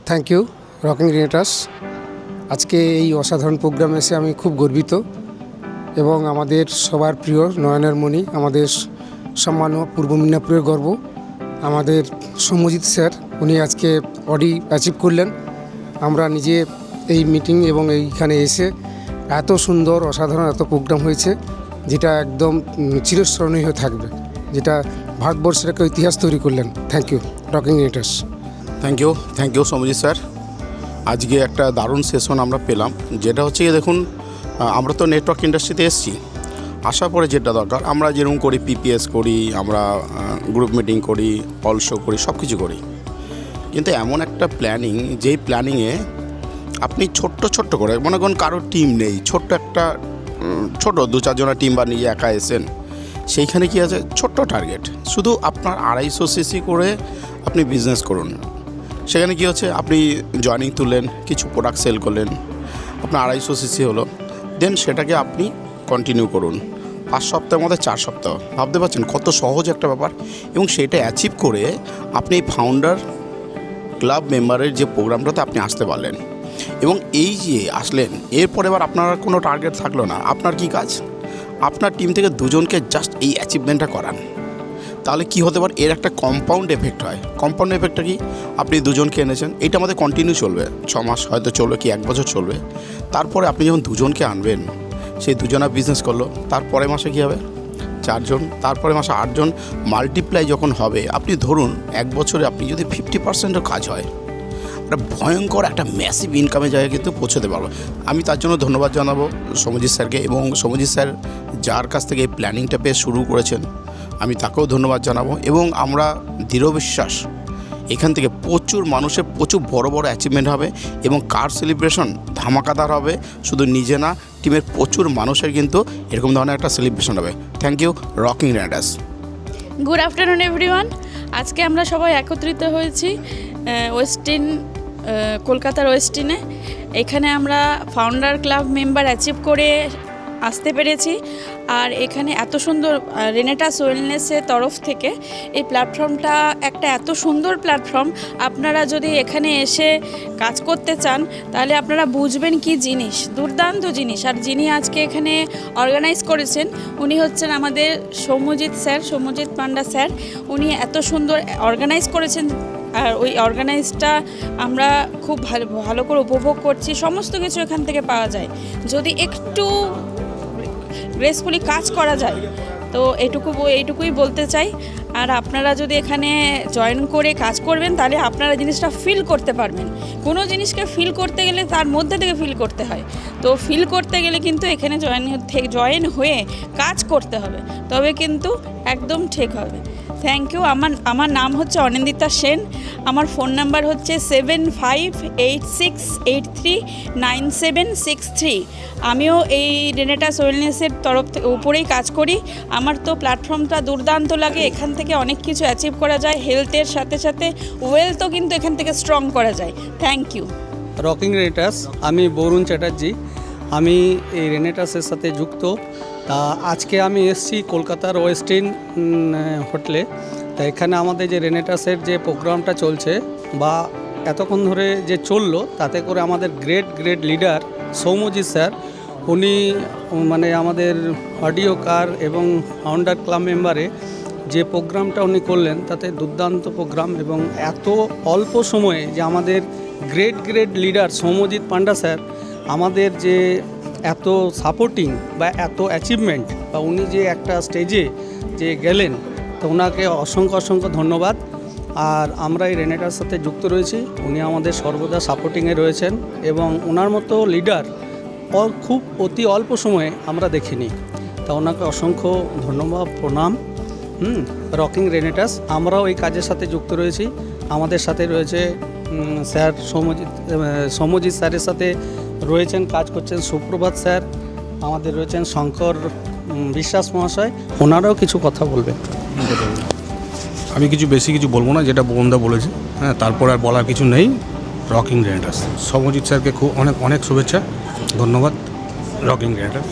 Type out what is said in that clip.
Thank you rocking রিনেটাস। আজকে এই অসাধারণ প্রোগ্রামে এসে আমি খুব গর্বিত এবং আমাদের সবার প্রিয় নয়নের মণি, আমাদের সম্মানীয় পূর্ব মিদনাপুরের গর্ব, আমাদের সৌম্যজিৎ স্যার, উনি আজকে অডি অ্যাচিভ করলেন। আমরা নিজে এই মিটিং এবং এইখানে এসে এত সুন্দর অসাধারণ এত প্রোগ্রাম হয়েছে যেটা একদম চিরস্মরণীয় হয়ে থাকবে, যেটা ভারতবর্ষের একটা ইতিহাস তৈরি করলেন। থ্যাংক ইউ রকিং রিনেটাস। Thank you Soumyajit sir. আজকে একটা দারুণ সেশন আমরা পেলাম, যেটা হচ্ছে দেখুন, আমরা তো নেটওয়ার্ক ইন্ডাস্ট্রিতে এসেছি, আসার পরে যেটা দরকার, আমরা যেরকম করি পিপিএস করি, আমরা গ্রুপ মিটিং করি, কল শো করি, সব কিছু করি, কিন্তু এমন একটা প্ল্যানিং, যেই প্ল্যানিংয়ে আপনি ছোট্ট করে, মনে করুন কারোর টিম নেই, ছোট্ট একটা ছোট 2-4 জনের টিম বা নিজে একা এসেন, সেইখানে কি আছে ছোট্ট টার্গেট, শুধু আপনার 250 সিসি করে আপনি বিজনেস করুন। সেখানে কি হচ্ছে, আপনি জয়েনিং তুললেন, কিছু প্রোডাক্ট সেল করলেন, আপনার 250 সিসি হলো, দেন সেটাকে আপনি কন্টিনিউ করুন 5 সপ্তাহের মধ্যে 4 সপ্তাহ। ভাবতে পারছেন কত সহজ একটা ব্যাপার, এবং সেটা অ্যাচিভ করে আপনি ফাউন্ডার ক্লাব মেম্বারের যে প্রোগ্রামটাতে আপনি আসতে পারলেন, এবং এই যে আসলেন, এরপর এবার আপনার কোনো টার্গেট থাকলো না। আপনার কি কাজ, আপনার টিম থেকে 2 জনকে জাস্ট এই অ্যাচিভমেন্টটা করান। তাহলে কি হতে পারে, এর একটা কম্পাউন্ড এফেক্ট হয়। কম্পাউন্ড এফেক্টটা কি, আপনি 2 জনকে এনেছেন, এইটা আমাদের কন্টিনিউ চলবে, 6 মাস হয়তো চলবে, কি 1 বছর চলবে। তারপরে আপনি যখন 2 জনকে আনবেন, সেই 2 জনা বিজনেস করলো, তারপরে মাসে কী হবে 4 জন, তারপরে মাসে 8 জন, মাল্টিপ্লাই যখন হবে, আপনি ধরুন 1 বছরে আপনি যদি 50%-ও কাজ হয়, একটা ভয়ঙ্কর একটা ম্যাসিভ ইনকামের জায়গায় কিন্তু পৌঁছতে পারবো। আমি তার জন্য ধন্যবাদ জানাবো সৌম্যজিৎ স্যারকে, এবং সৌম্যজিৎ স্যার যার কাছ থেকে এই প্ল্যানিংটা পেয়ে শুরু করেছেন, আমি তাকেও ধন্যবাদ জানাবো। এবং আমরা দৃঢ় বিশ্বাস এখান থেকে প্রচুর মানুষের প্রচুর বড় অ্যাচিভমেন্ট হবে, এবং কার সেলিব্রেশন ধামাকাদার হবে, শুধু নিজে না, টিমের প্রচুর মানুষের কিন্তু এরকম ধরনের একটা সেলিব্রেশন হবে। থ্যাংক ইউ রকিং রিনেটাস। Good afternoon everyone. আজকে আমরা সবাই একত্রিত হয়েছি ওয়েস্টিন, কলকাতার ওয়েস্টিনে। এখানে আমরা ফাউন্ডার ক্লাব মেম্বার অ্যাচিভ করে আসতে পেরেছি। আর এখানে এত সুন্দর রিনেটাস ওয়েলনেসের তরফ থেকে এই প্ল্যাটফর্মটা একটা এত সুন্দর প্ল্যাটফর্ম, আপনারা যদি এখানে এসে কাজ করতে চান তাহলে আপনারা বুঝবেন কি জিনিস, দুর্দান্ত জিনিস। আর যিনি আজকে এখানে অর্গানাইজ করেছেন উনি হচ্ছেন আমাদের সৌম্যজিৎ পান্ডা স্যার। উনি এত সুন্দর অর্গানাইজ করেছেন, আর ওই অর্গানাইজটা আমরা খুব ভালো করে উপভোগ করছি। সমস্ত কিছু এখান থেকে পাওয়া যায় যদি একটু গ্রেসফুলি কাজ করা যায়। তো এইটুকুই বলতে চাই। আর আপনারা যদি এখানে জয়েন করে কাজ করবেন তাহলে আপনারা জিনিসটা ফিল করতে পারবেন। কোনো জিনিসকে ফিল করতে গেলে তার মধ্যে থেকে ফিল করতে হয়, তো ফিল করতে গেলে কিন্তু এখানে জয়েন হয়ে কাজ করতে হবে, তবে কিন্তু একদম ঠিক হবে। Thank you. আমার নাম হচ্ছে অনিন্দিতা সেন। আমার ফোন নাম্বার হচ্ছে 7586839763। আমিও এই রিনেটাস ওয়েলনেসের তরফ উপরেই কাজ করি। আমার তো প্ল্যাটফর্মটা দুর্দান্ত লাগে, এখান থেকে অনেক কিছু অ্যাচিভ করা যায়, হেলথের সাথে সাথে ওয়েলথও কিন্তু এখান থেকে স্ট্রং করা যায়। Thank you. রকিং রিনেটাস, আমি বরুণ চ্যাটার্জি, আমি এই রিনেটাসের সাথে যুক্ত। তা আজকে আমি এসেছি কলকাতার ওয়েস্টিন হোটেলে। তা এখানে আমাদের যে রিনেটাসের যে প্রোগ্রামটা চলছে বা এতক্ষণ ধরে যে চললো, তাতে করে আমাদের গ্রেট লিডার সৌম্যজিৎ স্যার, উনি মানে আমাদের অডিও কার এবং ফাউন্ডার ক্লাব মেম্বারে যে প্রোগ্রামটা উনি করলেন, তাতে দুর্দান্ত প্রোগ্রাম, এবং এত অল্প সময়ে যে আমাদের গ্রেট লিডার সৌম্যজিৎ পান্ডা স্যার আমাদের যে এত সাপোর্টিং বা এত অ্যাচিভমেন্ট, বা উনি যে একটা স্টেজে যে গেলেন, তো ওনাকে অসংখ্য ধন্যবাদ। আর আমরা এই রিনেটার সাথে যুক্ত রয়েছি, উনি আমাদের সর্বদা সাপোর্টিংয়ে রয়েছেন, এবং ওনার মতো লিডার খুব অতি অল্প সময়ে আমরা দেখিনি। তা ওনাকে অসংখ্য ধন্যবাদ, প্রণাম। রকিং রিনেটাস, আমরাও এই কাজের সাথে যুক্ত রয়েছি। আমাদের সাথে রয়েছে স্যার সৌম্যজিৎ স্যারের সাথে রয়েছেন, কাজ করছেন সুপ্রভাত স্যার, আমাদের রয়েছেন শঙ্কর বিশ্বাস মহাশয়, ওনারাও কিছু কথা বলবেন। আমি বেশি কিছু বলবো না, যেটা বোনদা বলেছে, হ্যাঁ, তারপর আর বলার কিছু নেই। রকিং রিনেটাস, সৌম্যজিৎ স্যারকে খুব অনেক শুভেচ্ছা, ধন্যবাদ। রকিং রিনেটাস।